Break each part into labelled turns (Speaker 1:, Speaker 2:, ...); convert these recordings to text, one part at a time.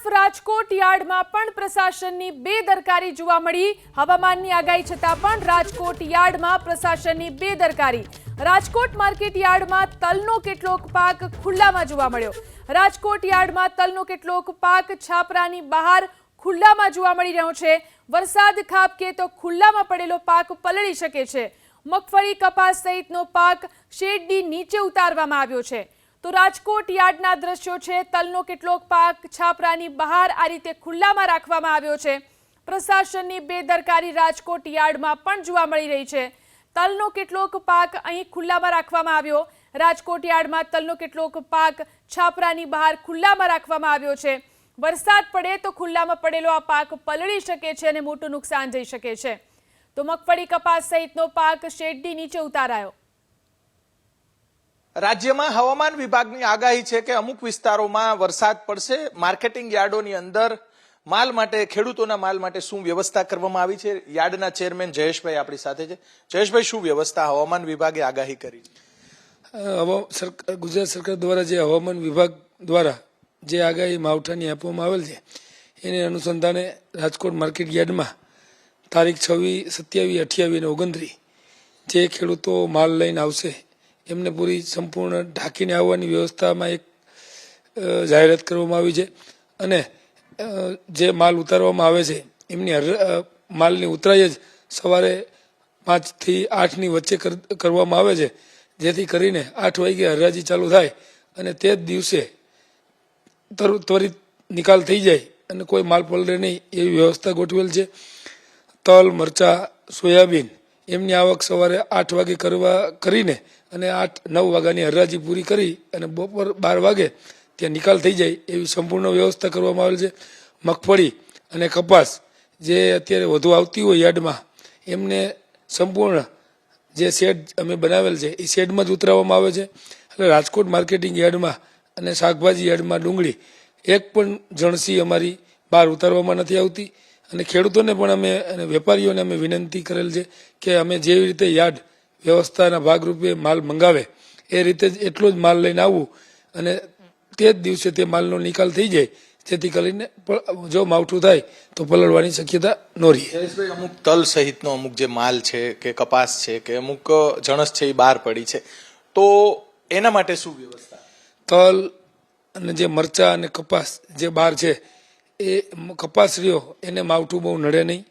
Speaker 1: તરફ રાજકોટ યાર્ડમાં પણ પ્રશાસનની બેદરકારી જોવા મળી। હવામાનની આગાહી છતાં પણ રાજકોટ યાર્ડમાં પ્રશાસનની બેદરકારી। રાજકોટ માર્કેટ યાર્ડમાં તલનો કેટલોક પાક ખુલ્લામાં જોવા મળ્યો। રાજકોટ યાર્ડમાં તલનો કેટલોક પાક છાપરાની બહાર ખુલ્લામાં જોવા મળી રહ્યો છે। વરસાદ ખાબકે તો ખુલ્લામાં પડેલો પાક પલળી શકે છે। મગફળી, કપાસ સહિતનો પાક શેડની નીચે ઉતારવામાં આવ્યો છે। તો રાજકોટ યાર્ડના દ્રશ્યો છે। તલનો કેટલોક પાક છાપરાની બહાર આ રીતે ખુલ્લામાં રાખવામાં આવ્યો છે। પ્રશાસનની બેદરકારી રાજકોટ યાર્ડમાં પણ જોવા મળી રહી છે। તલનો કેટલોક પાક અહીં ખુલ્લામાં રાખવામાં આવ્યો। રાજકોટ યાર્ડમાં તલનો કેટલોક પાક છાપરાની બહાર ખુલ્લામાં રાખવામાં આવ્યો છે। વરસાદ પડે તો ખુલ્લામાં પડેલો આ પાક પલળી શકે છે અને મોટું નુકસાન જઈ શકે છે। તો મગફળી, કપાસ સહિતનો પાક શેડની નીચે ઉતારાયો।
Speaker 2: રાજ્યમાં હવામાન વિભાગની આગાહી છે કે અમુક વિસ્તારોમાં વરસાદ પડશે। માર્કેટિંગ યાર્ડોની અંદર માલ માટે, ખેડૂતોના માલ માટે શું વ્યવસ્થા કરવામાં આવી છે? યાર્ડના ચેરમેન જયેશભાઈ આપણી સાથે છે। જયેશભાઈ, શું વ્યવસ્થા હવામાન વિભાગે આગાહી કરી છે?
Speaker 3: ગુજરાત સરકાર દ્વારા જે હવામાન વિભાગ દ્વારા જે આગાહી માવઠાની આપવામાં આવેલ છે એને અનુસંધાને રાજકોટ માર્કેટ યાર્ડમાં તારીખ 26, 27, 28 અને 29 જે ખેડૂતો માલ લઈને આવશે એમને પૂરી સંપૂર્ણ ઢાંકીને આવવાની વ્યવસ્થામાં એક જાહેરાત કરવામાં આવી છે। અને જે માલ ઉતારવામાં આવે છે એમની માલની ઉતરાઈ જ સવારે 5 થી 8 ની વચ્ચે કરવામાં આવે છે, જેથી કરીને 8 વાગે હરાજી ચાલુ થાય અને તે જ દિવસે ત્વરિત નિકાલ થઈ જાય અને કોઈ માલ પલળે નહીં એવી વ્યવસ્થા ગોઠવેલ છે। તલ, મરચા, સોયાબીન એમની આવક સવારે 8 વાગે કરીને અને 8-9 વાગ્યાની હરાજી પૂરી કરી અને બપોર 12 વાગે ત્યાં નિકાલ થઈ જાય એવી સંપૂર્ણ વ્યવસ્થા કરવામાં આવેલ છે। મગફળી અને કપાસ જે અત્યારે વધુ આવતી હોય યાર્ડમાં એમને સંપૂર્ણ જે શેડ અમે બનાવેલ છે એ શેડમાં જ ઉતરાવવામાં આવે છે। એટલે રાજકોટ માર્કેટિંગ યાર્ડમાં અને શાકભાજી યાર્ડમાં ડુંગળી એક પણ જણસી અમારી બહાર ઉતારવામાં નથી આવતી। અને ખેડૂતોને પણ અમે અને વેપારીઓને અમે વિનંતી કરેલ છે કે અમે જેવી રીતે યાર્ડ વ્યવસ્થાના ભાગરૂપે માલ મંગાવે એ રીતે જ એટલો જ માલ લઈને આવવું અને તે જ દિવસે તે માલનો નિકાલ થઈ જાય, જેથી કરીને જો માવઠું થાય તો પલળવાની શક્યતા ન રહે।
Speaker 2: જયેશભાઈ, અમુક તલ સહિતનો અમુક જે માલ છે કે કપાસ છે કે અમુક જણસ છે એ બહાર પડી છે, તો એના માટે શું વ્યવસ્થા?
Speaker 3: તલ અને જે મરચા અને કપાસ જે બહાર છે એ કપાસ રહ્યો એને માવઠું બહુ નડે નહીં।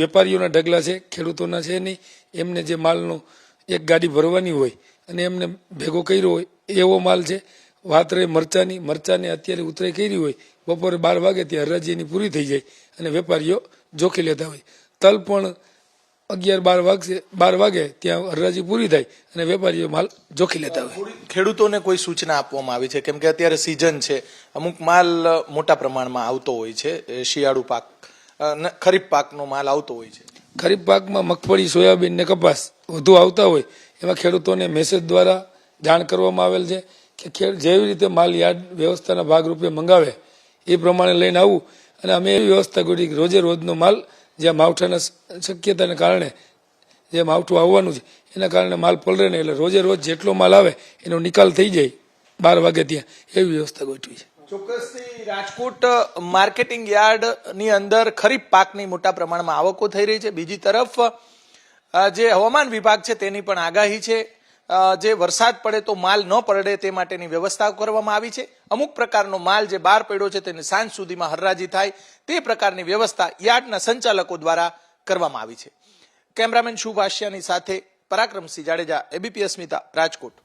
Speaker 3: વેપારીઓના ઢગલા છે, ખેડૂતોના છે નહીં। એમને જે માલનો એક ગાડી ભરવાની હોય અને એમને ભેગો કર્યો હોય એવો માલ છે। વાત રહી મરચાની અત્યારે ઉતરાઈ કરી હોય બપોરે 12 વાગે ત્યાં હરાજી એની પૂરી થઈ જાય અને વેપારીઓ જોખી લેતા હોય। તલ પણ 11-12 વાગે ત્યાં હરાજી પૂરી થાય અને વેપારીઓ માલ જોખી લેતા હોય।
Speaker 2: ખેડૂતોને કોઈ સૂચના આપવામાં આવી છે? કેમ કે અત્યારે સિઝન છે, અમુક માલ મોટા પ્રમાણમાં આવતો હોય છે, શિયાળુ પાક, ખરીફ પાકનો માલ આવતો હોય છે।
Speaker 3: ખરીફ પાકમાં મગફળી, સોયાબીન ને કપાસ વધુ આવતા હોય એમાં ખેડૂતોને મેસેજ દ્વારા જાણ કરવામાં આવેલ છે કે જેવી રીતે માલ યાર્ડ વ્યવસ્થાના ભાગરૂપે મંગાવે એ પ્રમાણે લઈને આવવું। અને અમે એવી વ્યવસ્થા કરી કે રોજે રોજનો માલ જ્યાં માવઠાના શક્યતાને કારણે જે માવઠું આવવાનું છે એના કારણે માલ પલળે નહીં, એટલે રોજે રોજ જેટલો માલ આવે એનો નિકાલ થઈ જાય 12 વાગે ત્યાં એવી વ્યવસ્થા ગોઠવી છે।
Speaker 2: ચોક્કસથી રાજકોટ માર્કેટિંગ યાર્ડની અંદર ખરીફ પાકની મોટા પ્રમાણમાં આવકો થઈ રહી છે। બીજી તરફ જે હવામાન વિભાગ છે તેની પણ આગાહી છે, જે વરસાદ પડે તો માલ ન પડે તે માટેની વ્યવસ્થા કરવામાં આવી છે। અમુક પ્રકારનો માલ જે બહાર પડ્યો છે તેને સાંજ સુધીમાં હરાજી થાય તે પ્રકારની વ્યવસ્થા યાર્ડના સંચાલકો દ્વારા કરવામાં આવી છે। કેમેરામેન શુભ આશિયાની સાથે પરાક્રમસિંહ જાડેજા, ABP અસ્મિતા, રાજકોટ।